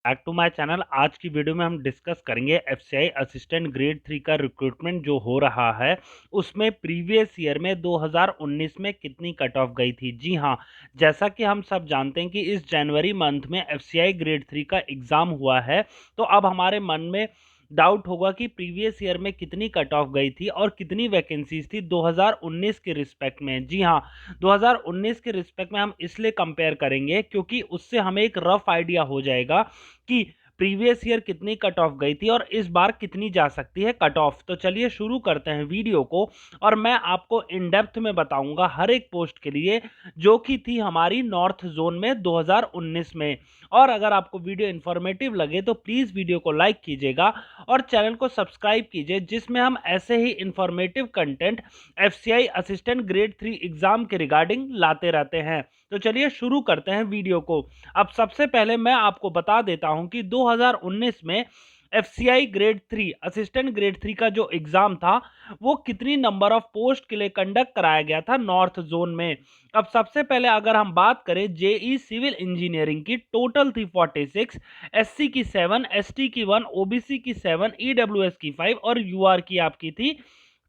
Back to my channel. आज की video में हम डिस्कस करेंगे एफसीआई असिस्टेंट ग्रेड 3 का रिक्रूटमेंट जो हो रहा है उसमें प्रीवियस ईयर में 2019 में कितनी कट ऑफ गई थी। जी हाँ, जैसा कि हम सब जानते हैं कि इस जनवरी मंथ में एफसीआई ग्रेड 3 का एग्जाम हुआ है, तो अब हमारे मन में डाउट होगा कि प्रीवियस ईयर में कितनी कट ऑफ गई थी और कितनी वैकेंसीज थी 2019 के रिस्पेक्ट में। जी हाँ, 2019 के रिस्पेक्ट में हम इसलिए कंपेयर करेंगे क्योंकि उससे हमें एक रफ आइडिया हो जाएगा कि प्रीवियस ईयर कितनी कट ऑफ गई थी और इस बार कितनी जा सकती है कट ऑफ। तो चलिए शुरू करते हैं वीडियो को और मैं आपको इन डेप्थ में बताऊंगा हर एक पोस्ट के लिए जो कि थी हमारी नॉर्थ जोन में 2019 में। और अगर आपको वीडियो इंफॉर्मेटिव लगे तो प्लीज वीडियो को लाइक कीजिएगा और चैनल को सब्सक्राइब कीजिए, जिसमें हम ऐसे ही informative content FCI assistant grade 3 exam के रिगार्डिंग लाते रहते हैं। तो चलिए शुरू करते हैं वीडियो को। अब सबसे पहले मैं आपको बता देता हूं कि 2019 में एफसीआई ग्रेड 3 असिस्टेंट ग्रेड 3 का जो एग्जाम था वो कितनी नंबर ऑफ पोस्ट के लिए कंडक्ट कराया गया था नॉर्थ जोन में। अब सबसे पहले अगर हम बात करें जेई सिविल इंजीनियरिंग की, टोटल थी 46, एससी की 7, एसटी की 1, ओबीसी की 7, ईडब्ल्यूएस की 5 और यूआर की आपकी थी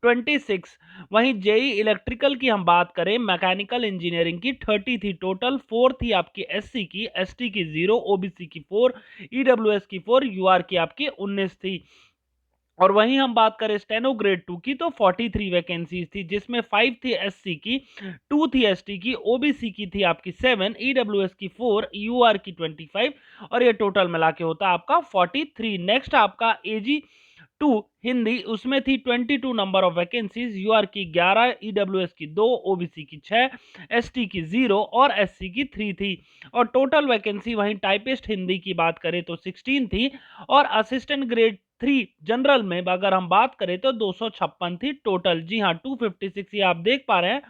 26। वहीं जेई इलेक्ट्रिकल की हम बात करें, मैकेनिकल इंजीनियरिंग की 30 थी टोटल, 4 थी आपकी एससी की, एसटी की 0, ओबीसी की 4, ईडब्ल्यूएस की 4, यूआर की आपकी 19 थी। और वहीं हम बात करें स्टेनो ग्रेड 2 की तो 43 वैकेंसीज थी, जिसमें 5 थी एससी की, 2 थी एसटी की, ओबीसी की थी आपकी 7, ईडब्ल्यूएस की 4, यूआर की 25 और ये टोटल मिला के होता है आपका 43। नेक्स्ट आपका एजी 2 हिंदी, उसमें थी 22 नंबर ऑफ वैकेंसीज, यूआर की 11, ईडब्ल्यूएस की 2, ओबीसी की 6, एसटी की 0 और एससी की 3 थी। और टोटल वैकेंसी वहीं टाइपिस्ट हिंदी की बात करें तो 16 थी और असिस्टेंट ग्रेड 3 जनरल में अगर हम बात करें तो 256 थी टोटल। जी हाँ, 256 ये आप देख पा रहे हैं,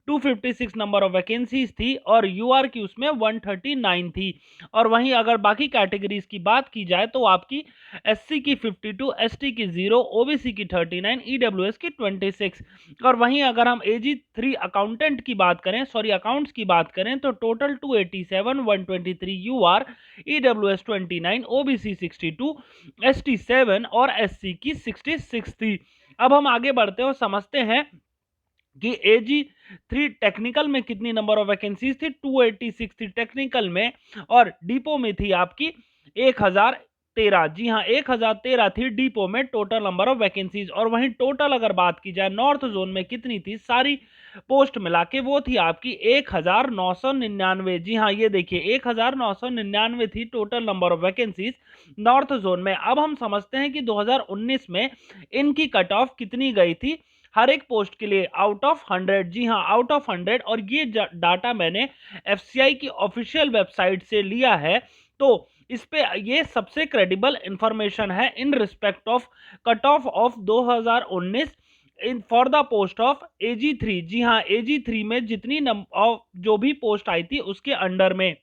256 नंबर ऑफ वैकेंसीज थी और यूआर की उसमें 139 थी। और वहीं अगर बाकी कैटेगरीज की बात की जाए तो आपकी एससी की 52, एसटी की 0, ओबीसी की 39, ईडब्ल्यूएस की 26। और वहीं अगर हम एजी 3 अकाउंटेंट की बात करें, सॉरी अकाउंट्स की बात करें तो total 287, 123 UR, EWS 29, OBC 62, ST 7 और एससी की 66 थी। अब हम आगे बढ़ते हैं और समझते हैं कि एजी 3 टेक्निकल में कितनी नंबर ऑफ वैकेंसीज थी। 286 थी टेक्निकल में और डिपो में थी आपकी 1013। जी हाँ, 1013 थी डिपो में टोटल नंबर ऑफ वैकेंसीज। और वहीं टोटल अगर बात की जाए नॉर्थ जोन में कितनी थी सारी पोस्ट मिला के, वो थी आपकी 1999। जी हाँ, ये देखिए 1999 थी total number of vacancies north zone में। अब हम समझते हैं कि 2019 में इनकी कट ऑफ कितनी गई थी हर एक पोस्ट के लिए, आउट ऑफ 100। जी हाँ, आउट ऑफ 100। और ये डाटा मैंने एफसीआई की ऑफिशियल वेबसाइट से लिया है, तो इस पे ये सबसे क्रेडिबल इंफॉर्मेशन है in respect of cut off 2019 in for the post of AG 3। जी हाँ, एजी 3 में जितनी जो भी पोस्ट आई थी उसके अंडर में।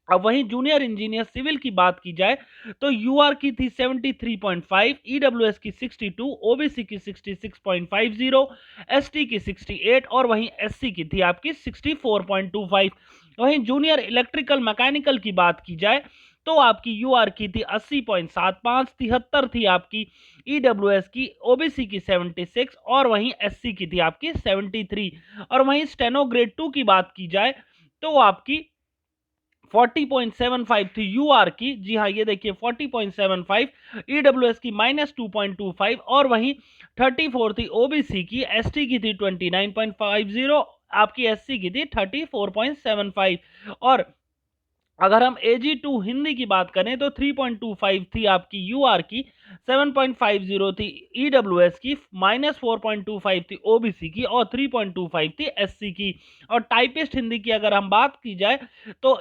अब वहीं जूनियर इंजीनियर सिविल की बात की जाए तो यूआर की थी 73.5, ईडब्ल्यूएस की 62, ओबीसी की 66.50, एसटी की 68 और वहीं एससी की थी आपकी 64.25। वहीं जूनियर इलेक्ट्रिकल मैकेनिकल की बात की जाए तो आपकी यूआर की थी 80.75, 73 थी आपकी ईडब्ल्यूएस की, ओबीसी की 76 और वहीं एससी की थी आपकी 73। और वहीं स्टेनो ग्रेड 2 की बात की जाए तो आपकी 40.75 थी यूआर की। जी हाँ, ये देखिए 40.75, ईडब्ल्यूएस की -2.25 और वहीं 34 थी ओबीसी की, एसटी की थी 29.50, आपकी एससी की थी 34.75। और अगर हम एजी 2 हिंदी की बात करें तो 3.25 थी आपकी यूआर की, 7.50 थी ईडब्ल्यूएस की, -4.25 थी ओबीसी की और 3.25 थी एससी की। और टाइपिस्ट हिंदी की अगर हम बात की जाए तो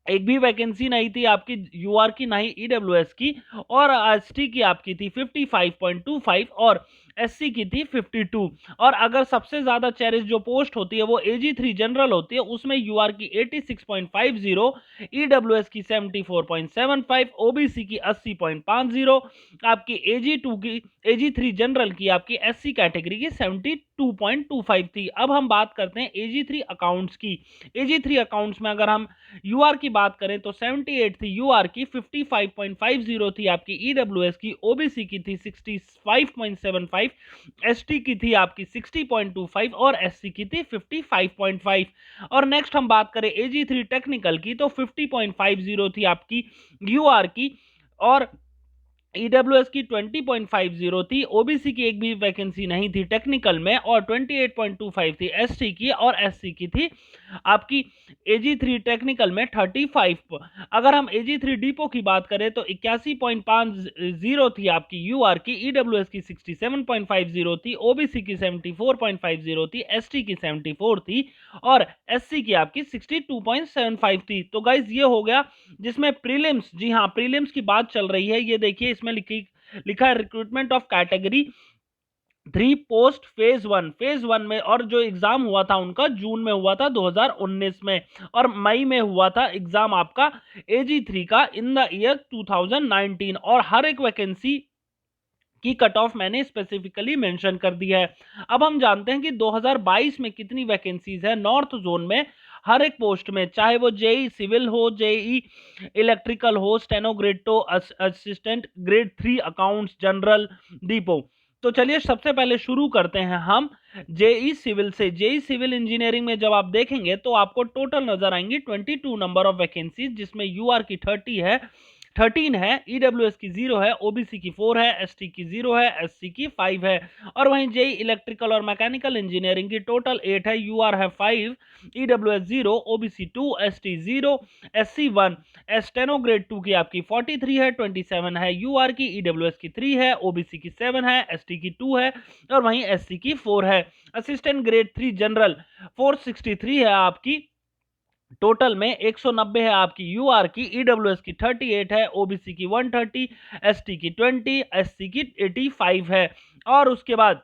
एक भी वैकेंसी नहीं थी आपकी यूआर की, नहीं ईडब्ल्यूएस की, और एसटी की आपकी थी 55.25 और एससी की थी 52। और अगर सबसे ज्यादा चेरिश जो पोस्ट होती है वो AG3 जनरल होती है, उसमें यूआर की 86.50, ईडब्ल्यूएस की 74.75, ओबीसी की 80.50, आपकी AG2 की AG3 जनरल की आपकी एससी कैटेगरी की 72.25 थी। अब हम बात करते हैं AG3 अकाउंट्स की। AG3 अकाउंट्स में अगर हम यूआर की बात करें तो 78 थी यूआर की, 55.50 थी आपकी ईडब्ल्यूएस की, ओबीसी की थी 65.75, एसटी की थी आपकी 60.25 और एससी की थी 55.5। और नेक्स्ट हम बात करें AG3 टेक्निकल की तो 50.50 थी आपकी यूआर की, और ईडब्ल्यूएस की 20.50 थी, ओबीसी की एक भी वैकेंसी नहीं थी टेक्निकल में, और 28.25 थी एसटी की, और एससी की थी आपकी AG3 टेक्निकल में 35। अगर हम AG3 डिपो की बात करें तो 81.50 थी आपकी यूआर की, ईडब्ल्यूएस की 67.50 थी, ओबीसी की 74.50 थी, एसटी की 74 थी, और एससी की आपकी 62.75 थी। तो गाइज ये हो गया जिसमें प्रीलिम्स, जी हाँ प्रीलिम्स की बात चल रही है। ये देखिए इसमें लिखा है recruitment of category 3 post phase one में, और जो एग्जाम हुआ था उनका जून में हुआ था 2019 में, और मई में हुआ था एग्जाम आपका AG3 का इन द ईयर 2019। और हर एक वैकेंसी की कट ऑफ मैंने स्पेसिफिकली मेंशन कर दिया है। अब हम जानते हैं कि 2022 में कितनी वैकेंसीज है नॉर्थ जोन में हर एक पोस्ट में, चाहे वो जेई सिविल हो, जेई इलेक्ट्रिकल हो, स्टेनोग्रेटो assistant, grade 3 accounts general, depot. तो चलिए सबसे पहले शुरू करते हैं हम जेई सिविल से। जेई सिविल इंजीनियरिंग में जब आप देखेंगे तो आपको टोटल नजर आएंगी 22 नंबर ऑफ वैकेंसीज, जिसमें यूआर की 13 है, ईडब्ल्यूएस की 0 है, ओबीसी की 4 है, एसटी की 0 है, एससी की 5 है। और वहीं जेई इलेक्ट्रिकल और मैकेनिकल इंजीनियरिंग की टोटल 8 है, यूआर है 5, EWS 0, OBC 2, ST 0, SC 1, steno grade 2 की आपकी 43 है, 27 है यूआर की, ईडब्ल्यूएस की 3 है, ओबीसी की 7 है, एसटी की 2 है, और वहीं एससी की 4 है। असिस्टेंट ग्रेड 3 जनरल 463 है आपकी, टोटल में 190 है आपकी यूआर की, ईडब्ल्यूएस की 38 है, ओबीसी की 130, एसटी की 20, एससी की 85 है। और उसके बाद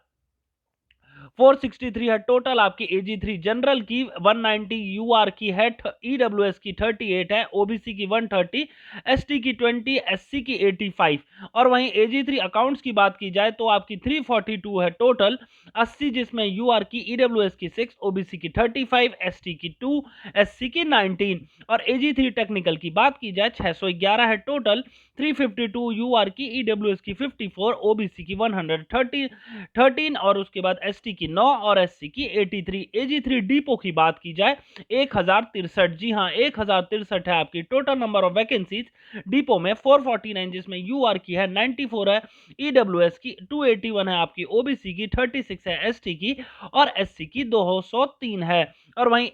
463 है टोटल आपकी AG3 जनरल की, 190 यूआर की है, ईडब्ल्यूएस की 38 है, ओबीसी की 130, एसटी की 20, एससी की 85। और वहीं AG3 अकाउंट्स की बात की जाए तो आपकी 342 है टोटल, 80 जिसमें यूआर की, ईडब्ल्यूएस की 6, ओबीसी की 35, एसटी की 2, एससी की 19। और AG3 टेक्निकल की बात की जाए 611 है टोटल, 352 यूआर की, ईडब्ल्यूएस की 54, ओबीसी की 113, और उसके बाद एसटी की 9 और एससी की 83। AG3 डिपो की बात की जाए 1063, जी हाँ 1063 है आपकी total number of vacancies depot में, 449 जिसमें यूआर की है 94 है, ईडब्ल्यूएस की 281 है आपकी, ओबीसी की 36 है, एसटी की और एससी की 203 है। और वहीं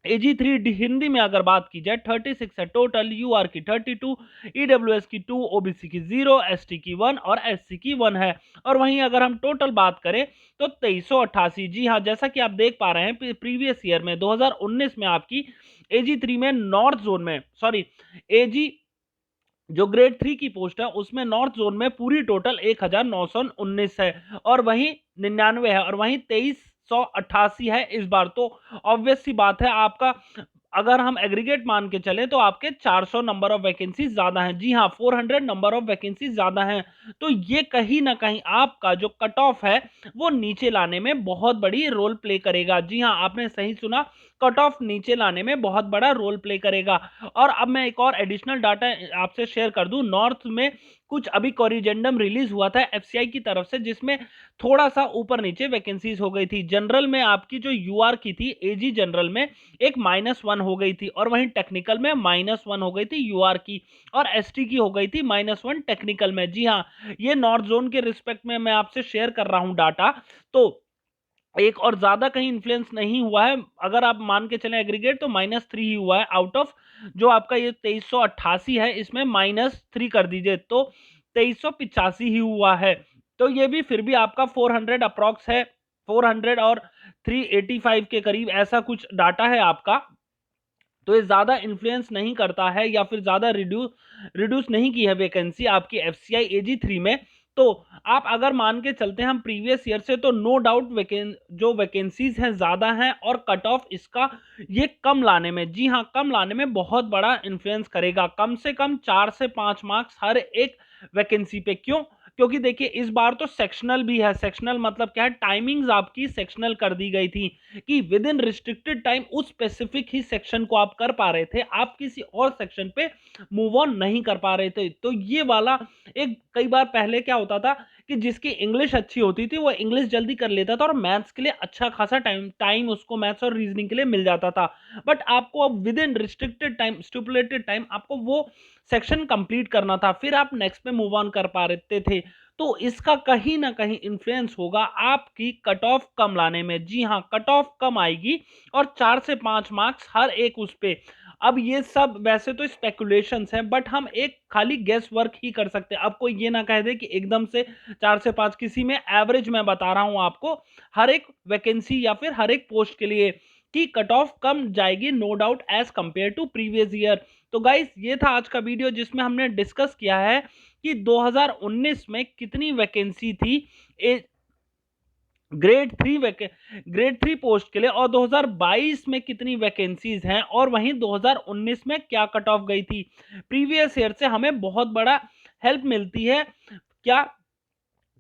AG3 हिंदी में अगर बात की जाए 36 है टोटल, यूआर की 32, ईडब्ल्यूएस की 2, ओबीसी की 0, एसटी की 1 और एससी की 1 है। और वहीं अगर हम टोटल बात करें तो 2388, जी हाँ जैसा कि आप देख पा रहे हैं प्रीवियस ईयर में 2019 में आपकी AG3 में नॉर्थ जोन में, सॉरी एजी जो ग्रेड 3 की पोस्ट है उसमें नॉर्थ जोन में पूरी टोटल 1919 है, और वहीं 99 है, और वहीं 2388 है इस बार। तो ऑब्वियस सी बात है आपका, अगर हम एग्रीगेट मान के चले तो आपके 400 नंबर ऑफ वैकेंसी ज्यादा हैं, जी हाँ 400 नंबर ऑफ वैकेंसी ज्यादा हैं। तो ये कहीं ना कहीं आपका जो कट ऑफ है वो नीचे लाने में बहुत बड़ी रोल प्ले करेगा। जी हाँ आपने सही सुना, कट ऑफ नीचे लाने में बहुत बड़ा रोल प्ले करेगा। और अब मैं एक और एडिशनल डाटा आपसे शेयर कर दूं, नॉर्थ में कुछ अभी कोरिजेंडम रिलीज हुआ था एफसीआई की तरफ से, जिसमें थोड़ा सा ऊपर नीचे वैकेंसीज हो गई थी। जनरल में आपकी जो यूआर की थी एजी जनरल में एक -1 हो गई थी, और वहीं टेक्निकल में -1 हो गई थी यूआर की, और एसटी की हो गई थी -1 टेक्निकल में। जी हाँ ये नॉर्थ जोन के रिस्पेक्ट में मैं आपसे शेयर कर रहा हूं डाटा, तो एक और ज्यादा कहीं इन्फ्लुएंस नहीं हुआ है। अगर आप मान के चलें एग्रीगेट तो -3 ही हुआ है आउट ऑफ जो आपका ये 2388 है, इसमें -3 कर दीजिए तो 2385 ही हुआ है। तो ये भी फिर भी आपका 400 अप्रॉक्स है, 400 और 385 के करीब ऐसा कुछ डाटा है आपका। तो ये ज्यादा इन्फ्लुएंस नहीं करता है या फिर ज्यादा रिड्यूस नहीं की है वैकेंसी आपकी एफसीआई AG3 में। तो आप अगर मान के चलते हैं हम प्रीवियस ईयर से, तो नो डाउट जो वैकेंसीज हैं ज़्यादा हैं और कट ऑफ इसका ये कम लाने में, जी हाँ, कम लाने में बहुत बड़ा इन्फ्लुएंस करेगा। कम से कम 4 से 5 मार्क्स हर एक वैकेंसी पे। क्यों? क्योंकि देखिए इस बार तो सेक्शनल भी है। सेक्शनल मतलब क्या है, टाइमिंग्स आपकी सेक्शनल कर दी गई थी कि विद इन रिस्ट्रिक्टेड टाइम उस स्पेसिफिक ही सेक्शन को आप कर पा रहे थे, आप किसी और सेक्शन पे मूव ऑन नहीं कर पा रहे थे। तो ये वाला एक, कई बार पहले क्या होता था कि जिसकी इंग्लिश अच्छी होती थी वो इंग्लिश जल्दी कर लेता था और मैथ्स के लिए अच्छा खासा टाइम उसको मैथ्स और रीजनिंग के लिए मिल जाता था। बट आपको अब with in restricted time, stipulated time, आपको वो सेक्शन कंप्लीट करना था, फिर आप नेक्स्ट पे मूव ऑन कर पा रहे थे। तो इसका कहीं ना कहीं इन्फ्लुएंस होगा आपकी कट ऑफ कम लाने में। जी हाँ, कट ऑफ कम आएगी और 4 से 5 मार्क्स हर एक उस पे। अब ये सब वैसे तो स्पेकुलेशंस हैं, बट हम एक खाली गेस वर्क ही कर सकते हैं। अब कोई ये ना कह दे कि एकदम से 4 से 5, किसी में एवरेज मैं बता रहा हूं आपको हर एक वैकेंसी या फिर हर एक पोस्ट के लिए कि कट ऑफ कम जाएगी, no doubt, as compare to previous year. तो गाइस ये था आज का वीडियो जिसमें हमने डिस्कस किया है कि 2019 में कितनी वैकेंसी थी ग्रेड 3 पोस्ट के लिए, और 2022 में कितनी वैकेंसीज हैं, और वहीं 2019 में क्या कट ऑफ गई थी। प्रीवियस ईयर से हमें बहुत बड़ा हेल्प मिलती है क्या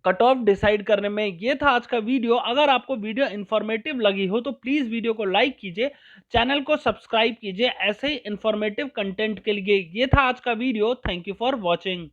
कट ऑफ डिसाइड करने में। ये था आज का वीडियो। अगर आपको वीडियो इंफॉर्मेटिव लगी हो तो प्लीज वीडियो को लाइक कीजिए, चैनल को सब्सक्राइब कीजिए ऐसे ही इंफॉर्मेटिव कंटेंट के लिए। ये था आज का video. Thank you for watching.